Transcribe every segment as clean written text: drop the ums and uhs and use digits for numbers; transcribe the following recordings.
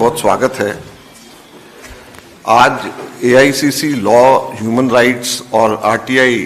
बहुत स्वागत है। आज एआईसीसी लॉ, ह्यूमन राइट्स और आरटीआई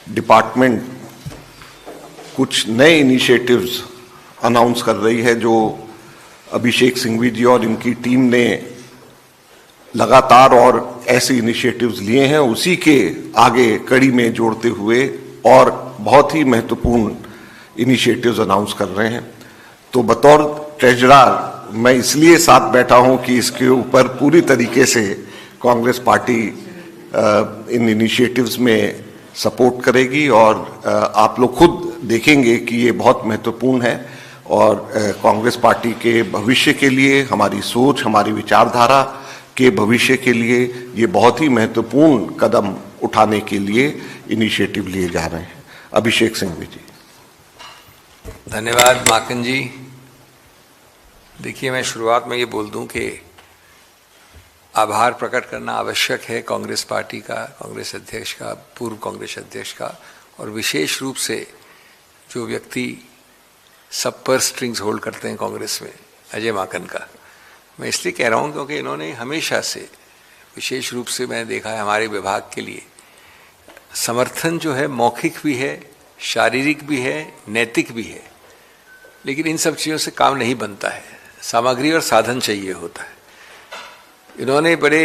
डिपार्टमेंट कुछ नए इनिशिएटिव्स अनाउंस कर रही है जो अभिषेक सिंघवी जी और इनकी टीम ने लगातार और ऐसे इनिशिएटिव्स लिए हैं, उसी के आगे कड़ी में जोड़ते हुए और बहुत ही महत्वपूर्ण इनिशिएटिव्स अनाउंस कर रहे हैं। तो बतौर ट्रेजरर मैं इसलिए साथ बैठा हूं कि इसके ऊपर पूरी तरीके से कांग्रेस पार्टी इन इनिशिएटिव्स में सपोर्ट करेगी और आप लोग खुद देखेंगे कि ये बहुत महत्वपूर्ण है और कांग्रेस पार्टी के भविष्य के लिए, हमारी सोच, हमारी विचारधारा के भविष्य के लिए ये बहुत ही महत्वपूर्ण कदम उठाने के लिए इनिशिएटिव लिए जा रहे हैं। अभिषेक सिंघवी जी। धन्यवाद माकन जी। देखिए, मैं शुरुआत में ये बोल दूं कि आभार प्रकट करना आवश्यक है कांग्रेस पार्टी का, कांग्रेस अध्यक्ष का, पूर्व कांग्रेस अध्यक्ष का, और विशेष रूप से जो व्यक्ति सब पर स्ट्रिंग्स होल्ड करते हैं कांग्रेस में, अजय माकन का। मैं इसलिए कह रहा हूं क्योंकि इन्होंने हमेशा से, विशेष रूप से मैंने देखा है हमारे विभाग के लिए, समर्थन जो है मौखिक भी है, शारीरिक भी है, नैतिक भी है, लेकिन इन सब चीज़ों से काम नहीं बनता है, सामग्री और साधन चाहिए होता है। इन्होंने बड़े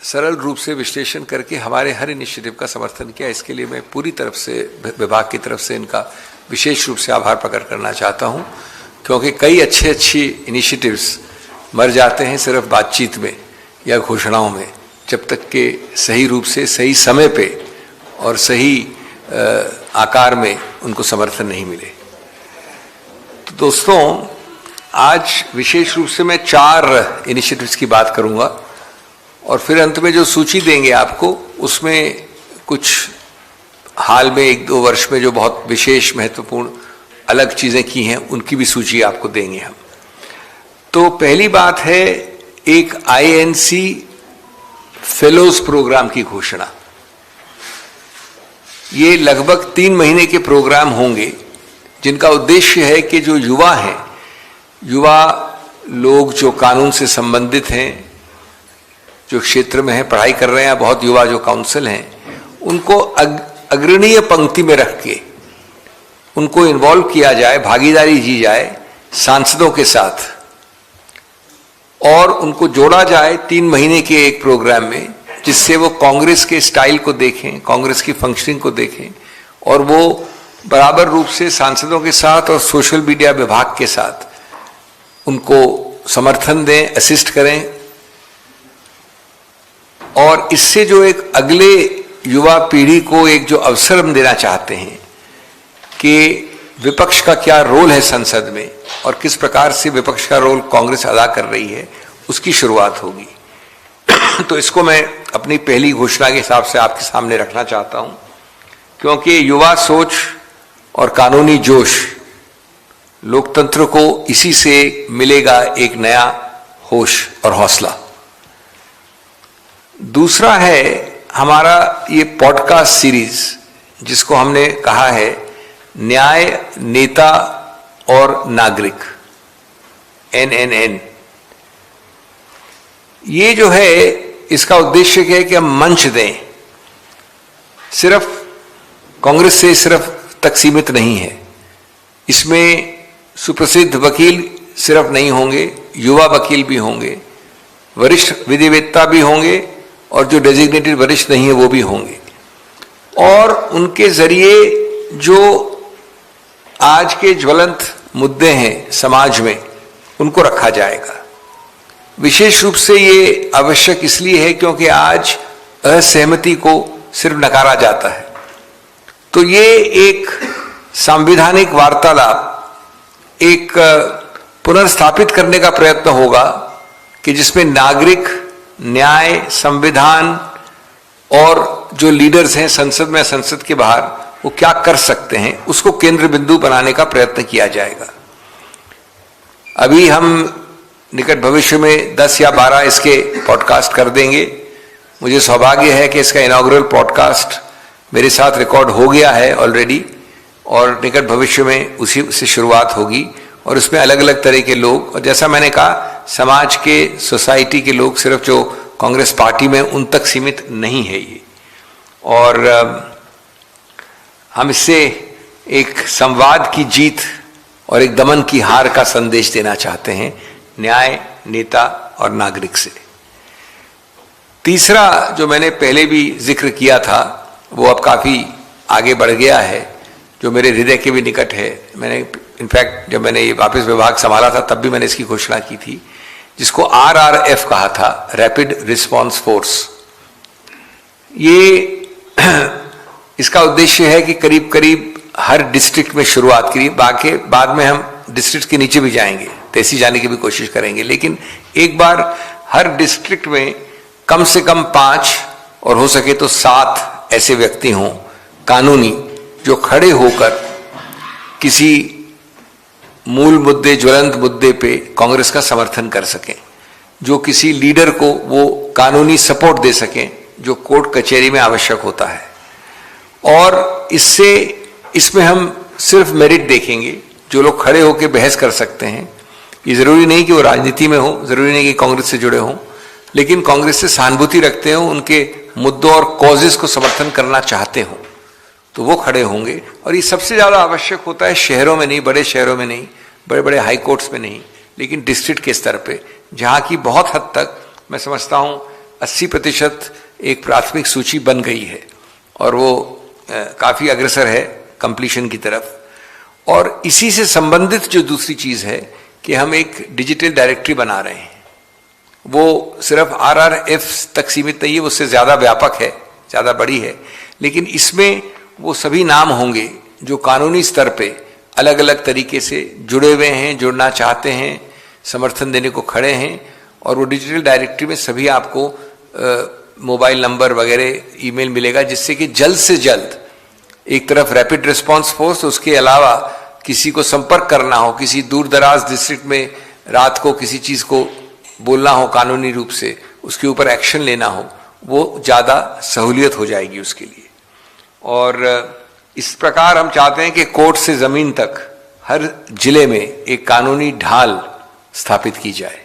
सरल रूप से विश्लेषण करके हमारे हर इनिशिएटिव का समर्थन किया। इसके लिए मैं पूरी तरफ से, विभाग की तरफ से इनका विशेष रूप से आभार प्रकट करना चाहता हूं, क्योंकि कई अच्छे इनिशिएटिव्स मर जाते हैं सिर्फ बातचीत में या घोषणाओं में, जब तक कि सही रूप से, सही समय पे और सही आकार में उनको समर्थन नहीं मिले। तो दोस्तों, आज विशेष रूप से मैं 4 इनिशिएटिव्स की बात करूंगा और फिर अंत में जो सूची देंगे आपको, उसमें कुछ हाल में 1-2 वर्ष में जो बहुत विशेष महत्वपूर्ण अलग चीजें की हैं, उनकी भी सूची आपको देंगे हम। तो पहली बात है एक आईएनसी फेलोज प्रोग्राम की घोषणा। ये लगभग 3 महीने के प्रोग्राम होंगे जिनका उद्देश्य है कि जो युवा हैं, युवा लोग जो कानून से संबंधित हैं, जो क्षेत्र में हैं, पढ़ाई कर रहे हैं, बहुत युवा जो काउंसिल हैं, उनको अग्रणीय पंक्ति में रख के उनको इन्वॉल्व किया जाए, भागीदारी की जाए सांसदों के साथ, और उनको जोड़ा जाए 3 महीने के एक प्रोग्राम में, जिससे वो कांग्रेस के स्टाइल को देखें, कांग्रेस की फंक्शनिंग को देखें और वो बराबर रूप से सांसदों के साथ और सोशल मीडिया विभाग के साथ उनको समर्थन दें, असिस्ट करें। और इससे जो एक अगले युवा पीढ़ी को एक जो अवसर हम देना चाहते हैं कि विपक्ष का क्या रोल है संसद में और किस प्रकार से विपक्ष का रोल कांग्रेस अदा कर रही है, उसकी शुरुआत होगी। तो इसको मैं अपनी पहली घोषणा के हिसाब से आपके सामने रखना चाहता हूं, क्योंकि युवा सोच और कानूनी जोश, लोकतंत्र को इसी से मिलेगा एक नया होश और हौसला। दूसरा है हमारा ये पॉडकास्ट सीरीज, जिसको हमने कहा है न्याय, नेता और नागरिक, NNN। ये जो है, इसका उद्देश्य क्या है कि हम मंच दें, सिर्फ कांग्रेस से सिर्फ तक सीमित नहीं है। इसमें सुप्रसिद्ध वकील सिर्फ नहीं होंगे, युवा वकील भी होंगे, वरिष्ठ विधिवेत्ता भी होंगे और जो डेजिग्नेटेड वरिष्ठ नहीं है वो भी होंगे, और उनके जरिए जो आज के ज्वलंत मुद्दे हैं समाज में, उनको रखा जाएगा। विशेष रूप से ये आवश्यक इसलिए है क्योंकि आज असहमति को सिर्फ नकारा जाता है। तो ये एक संवैधानिक वार्तालाप, एक पुनर्स्थापित करने का प्रयत्न होगा कि जिसमें नागरिक, न्याय, संविधान और जो लीडर्स हैं संसद में, संसद के बाहर, वो क्या कर सकते हैं, उसको केंद्र बिंदु बनाने का प्रयत्न किया जाएगा। अभी हम निकट भविष्य में 10 या 12 इसके पॉडकास्ट कर देंगे। मुझे सौभाग्य है कि इसका इनॉग्रल पॉडकास्ट मेरे साथ रिकॉर्ड हो गया है ऑलरेडी, और निकट भविष्य में उसी से शुरुआत होगी, और उसमें अलग अलग तरह के लोग, और जैसा मैंने कहा समाज के, सोसाइटी के लोग, सिर्फ जो कांग्रेस पार्टी में उन तक सीमित नहीं है ये। और हम इससे एक संवाद की जीत और एक दमन की हार का संदेश देना चाहते हैं न्याय, नेता और नागरिक से। तीसरा जो मैंने पहले भी जिक्र किया था वो अब काफी आगे बढ़ गया है, जो मेरे हृदय के भी निकट है। मैंने इनफैक्ट जब मैंने ये वापस विभाग संभाला था तब भी मैंने इसकी घोषणा की थी, जिसको RRF कहा था, रैपिड रिस्पांस फोर्स। ये इसका उद्देश्य है कि करीब करीब हर डिस्ट्रिक्ट में शुरुआत करिए, बाकी बाद में हम डिस्ट्रिक्ट के नीचे भी जाएंगे, तहसील जाने की भी कोशिश करेंगे, लेकिन एक बार हर डिस्ट्रिक्ट में कम से कम 5 और हो सके तो 7 ऐसे व्यक्ति हों कानूनी, जो खड़े होकर किसी मूल मुद्दे, ज्वलंत मुद्दे पे कांग्रेस का समर्थन कर सकें, जो किसी लीडर को वो कानूनी सपोर्ट दे सकें जो कोर्ट कचहरी में आवश्यक होता है। और इसमें हम सिर्फ मेरिट देखेंगे, जो लोग खड़े होकर बहस कर सकते हैं। ये जरूरी नहीं कि वो राजनीति में हो, जरूरी नहीं कि कांग्रेस से जुड़े हों, लेकिन कांग्रेस से सहानुभूति रखते हो, उनके मुद्दों और कॉजेस को समर्थन करना चाहते हो, तो वो खड़े होंगे। और ये सबसे ज्यादा आवश्यक होता है शहरों में नहीं, बड़े शहरों में नहीं, बड़े बड़े हाई कोर्ट्स में नहीं, लेकिन डिस्ट्रिक्ट के स्तर पे, जहां की बहुत हद तक मैं समझता हूं 80% एक प्राथमिक सूची बन गई है और वो काफी अग्रसर है कंप्लीशन की तरफ। और इसी से संबंधित जो दूसरी चीज है कि हम एक डिजिटल डायरेक्टरी बना रहे हैं। वो सिर्फ RRF तक सीमित नहीं है, उससे ज्यादा व्यापक है, ज्यादा बड़ी है, लेकिन इसमें वो सभी नाम होंगे जो कानूनी स्तर पे अलग अलग तरीके से जुड़े हुए हैं, जुड़ना चाहते हैं, समर्थन देने को खड़े हैं। और वो डिजिटल डायरेक्टरी में सभी आपको मोबाइल नंबर वगैरह, ईमेल मिलेगा, जिससे कि जल्द से जल्द एक तरफ रैपिड रिस्पांस फोर्स, उसके अलावा किसी को संपर्क करना हो, किसी दूर दराज डिस्ट्रिक्ट में रात को किसी चीज को बोलना हो कानूनी रूप से, उसके ऊपर एक्शन लेना हो, वो ज्यादा सहूलियत हो जाएगी उसके लिए। और इस प्रकार हम चाहते हैं कि कोर्ट से जमीन तक हर जिले में एक कानूनी ढाल स्थापित की जाए।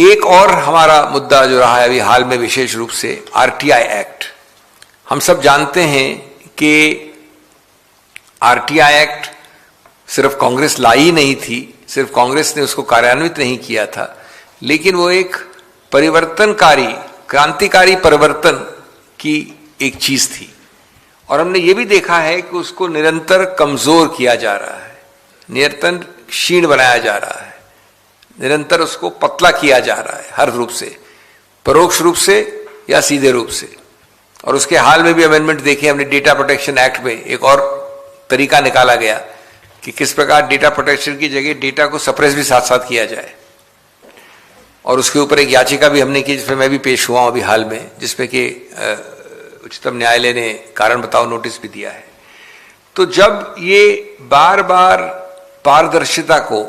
एक और हमारा मुद्दा जो रहा है अभी हाल में विशेष रूप से, RTI एक्ट। हम सब जानते हैं कि RTI एक्ट सिर्फ कांग्रेस लाई नहीं थी, सिर्फ कांग्रेस ने उसको कार्यान्वित नहीं किया था, लेकिन वो एक परिवर्तनकारी, क्रांतिकारी परिवर्तन की एक चीज थी। और हमने ये भी देखा है कि उसको निरंतर कमजोर किया जा रहा है, निरंतर क्षीण बनाया जा रहा है, निरंतर उसको पतला किया जा रहा है, हर रूप से, परोक्ष रूप से या सीधे रूप से। और उसके हाल में भी अमेंडमेंट देखे हमने, डेटा प्रोटेक्शन एक्ट में एक और तरीका निकाला गया कि किस प्रकार डेटा प्रोटेक्शन की जगह डेटा को सप्रेस भी साथ साथ किया जाए। और उसके ऊपर एक याचिका भी हमने की, जिसमें मैं भी पेश हुआ अभी हाल में, जिसमें कि उच्चतम न्यायालय ने कारण बताओ नोटिस भी दिया है। तो जब ये बार बार पारदर्शिता को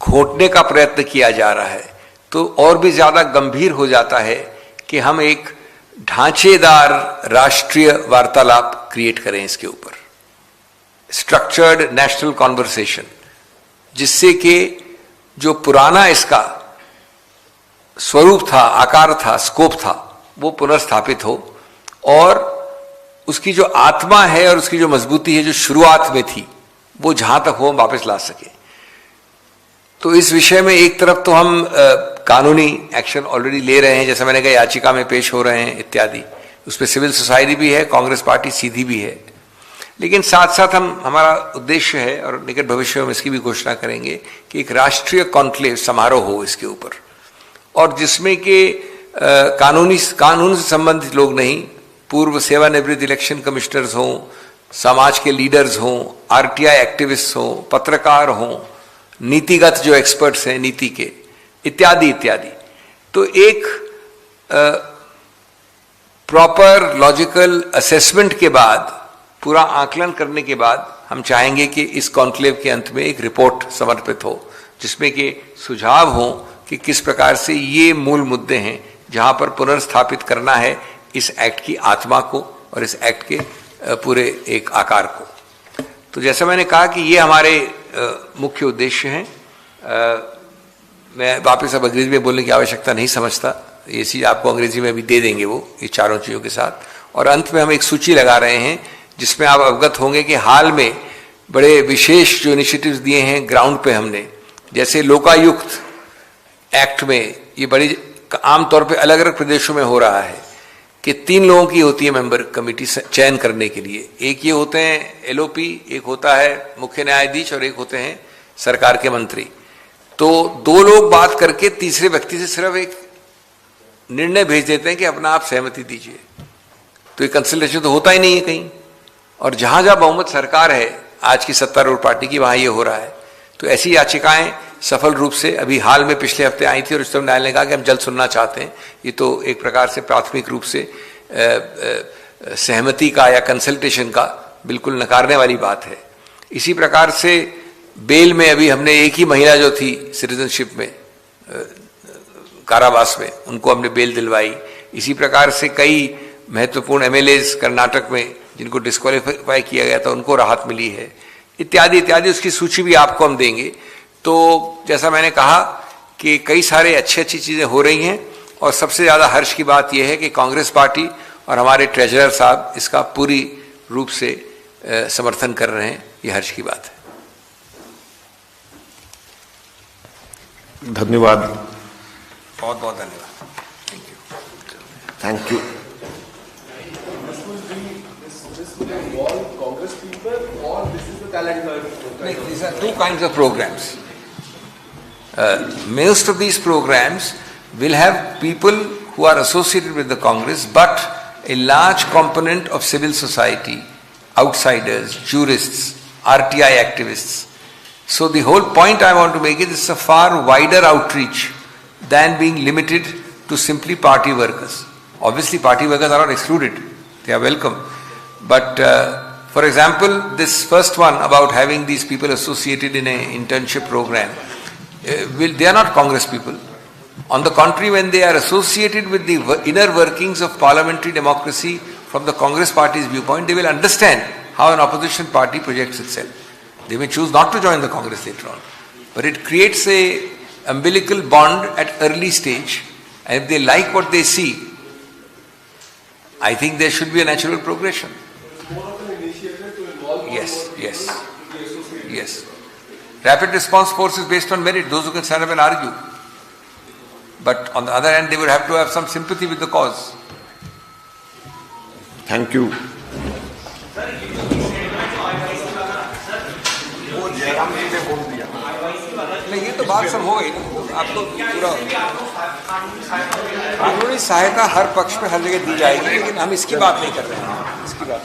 घोटने का प्रयत्न किया जा रहा है, तो और भी ज्यादा गंभीर हो जाता है कि हम एक ढांचेदार राष्ट्रीय वार्तालाप क्रिएट करें इसके ऊपर, स्ट्रक्चर्ड नेशनल कॉन्वर्सेशन, जिससे कि जो पुराना इसका स्वरूप था, आकार था, स्कोप था, वो पुनर्स्थापित हो और उसकी जो आत्मा है और उसकी जो मजबूती है जो शुरुआत में थी, वो जहां तक हो वापस ला सके। तो इस विषय में एक तरफ तो हम कानूनी एक्शन ऑलरेडी ले रहे हैं, जैसा मैंने कहा याचिका में पेश हो रहे हैं इत्यादि, उसमें सिविल सोसाइटी भी है, कांग्रेस पार्टी सीधी भी है, लेकिन साथ साथ हमारा उद्देश्य है और निकट भविष्य में इसकी भी घोषणा करेंगे कि एक राष्ट्रीय कॉन्क्लेव समारोह हो इसके ऊपर, और जिसमें कि कानून से संबंधित लोग नहीं, पूर्व सेवानिवृत्त इलेक्शन कमिश्नर्स हों, समाज के लीडर्स हों, RTI एक्टिविस्ट हों, पत्रकार हों, नीतिगत जो एक्सपर्ट्स हैं नीति के, इत्यादि इत्यादि। तो एक प्रॉपर लॉजिकल असेसमेंट के बाद, पूरा आकलन करने के बाद, हम चाहेंगे कि इस कॉन्क्लेव के अंत में एक रिपोर्ट समर्पित हो, जिसमें कि सुझाव हो कि किस प्रकार से ये मूल मुद्दे हैं जहां पर पुनर्स्थापित करना है इस एक्ट की आत्मा को और इस एक्ट के पूरे एक आकार को। तो जैसा मैंने कहा कि ये हमारे मुख्य उद्देश्य हैं। मैं वापस अब अंग्रेजी में बोलने की आवश्यकता नहीं समझता, ये चीज़ आपको अंग्रेजी में भी दे देंगे वो, ये चारों चीज़ों के साथ। और अंत में हम एक सूची लगा रहे हैं जिसमें आप अवगत होंगे कि हाल में बड़े विशेष जो इनिशिएटिव्स दिए हैं ग्राउंड पे हमने, जैसे लोकायुक्त एक्ट में, ये बड़ी आमतौर पे अलग अलग प्रदेशों में हो रहा है कि 3 लोगों की होती है मेंबर कमेटी चयन करने के लिए। एक ये होते हैं एलओपी, एक होता है मुख्य न्यायाधीश और एक होते हैं सरकार के मंत्री। तो 2 लोग बात करके तीसरे व्यक्ति से सिर्फ एक निर्णय भेज देते हैं कि अपना आप सहमति दीजिए, तो ये कंसल्टेशन तो होता ही नहीं है कहीं। और जहां जहां बहुमत सरकार है आज की सत्तारूढ़ पार्टी की, वहां ये हो रहा है। तो ऐसी याचिकाएं सफल रूप से अभी हाल में पिछले हफ्ते आई थी और उच्चतम न्यायालय ने कहा कि हम जल्द सुनना चाहते हैं। ये तो एक प्रकार से प्राथमिक रूप से सहमति का या कंसल्टेशन का बिल्कुल नकारने वाली बात है। इसी प्रकार से बेल में अभी हमने एक ही महिला जो थी सिटीजनशिप में कारावास में, उनको हमने बेल दिलवाई। इसी प्रकार से कई महत्वपूर्ण एमएलएज कर्नाटक में जिनको डिस्क्वालीफाई किया गया था उनको राहत मिली है, इत्यादि इत्यादि। उसकी सूची भी आपको हम देंगे। तो जैसा मैंने कहा कि कई सारे अच्छी चीज़ें हो रही हैं और सबसे ज़्यादा हर्ष की बात यह है कि कांग्रेस पार्टी और हमारे ट्रेजरर साहब इसका पूरी रूप से समर्थन कर रहे हैं। ये हर्ष की बात है। धन्यवाद, बहुत बहुत धन्यवाद। Thank you. These are 2 kinds of programs. Most of these programs will have people who are associated with the Congress, but a large component of civil society, outsiders, jurists, RTI activists. So the whole point I want to make is it's a far wider outreach than being limited to simply party workers. Obviously party workers are not excluded, they are welcome. But for example, this first one about having these people associated in an internship program, they are not Congress people. On the contrary, when they are associated with the inner workings of parliamentary democracy from the Congress party's viewpoint, they will understand how an opposition party projects itself. They may choose not to join the Congress later on, but it creates a umbilical bond at early stage, and if they like what they see, I think there should be a natural progression. Yes. Rapid response force is based on merit, those who can stand up and argue. But on the other hand, they would have to have some sympathy with the cause. Thank you. ये तो बात सब हो गई ना, आपको पूरा कानूनी सहायता हर पक्ष में हर जगह दी जाएगी, लेकिन हम इसकी बात नहीं कर रहे हैं, इसकी बात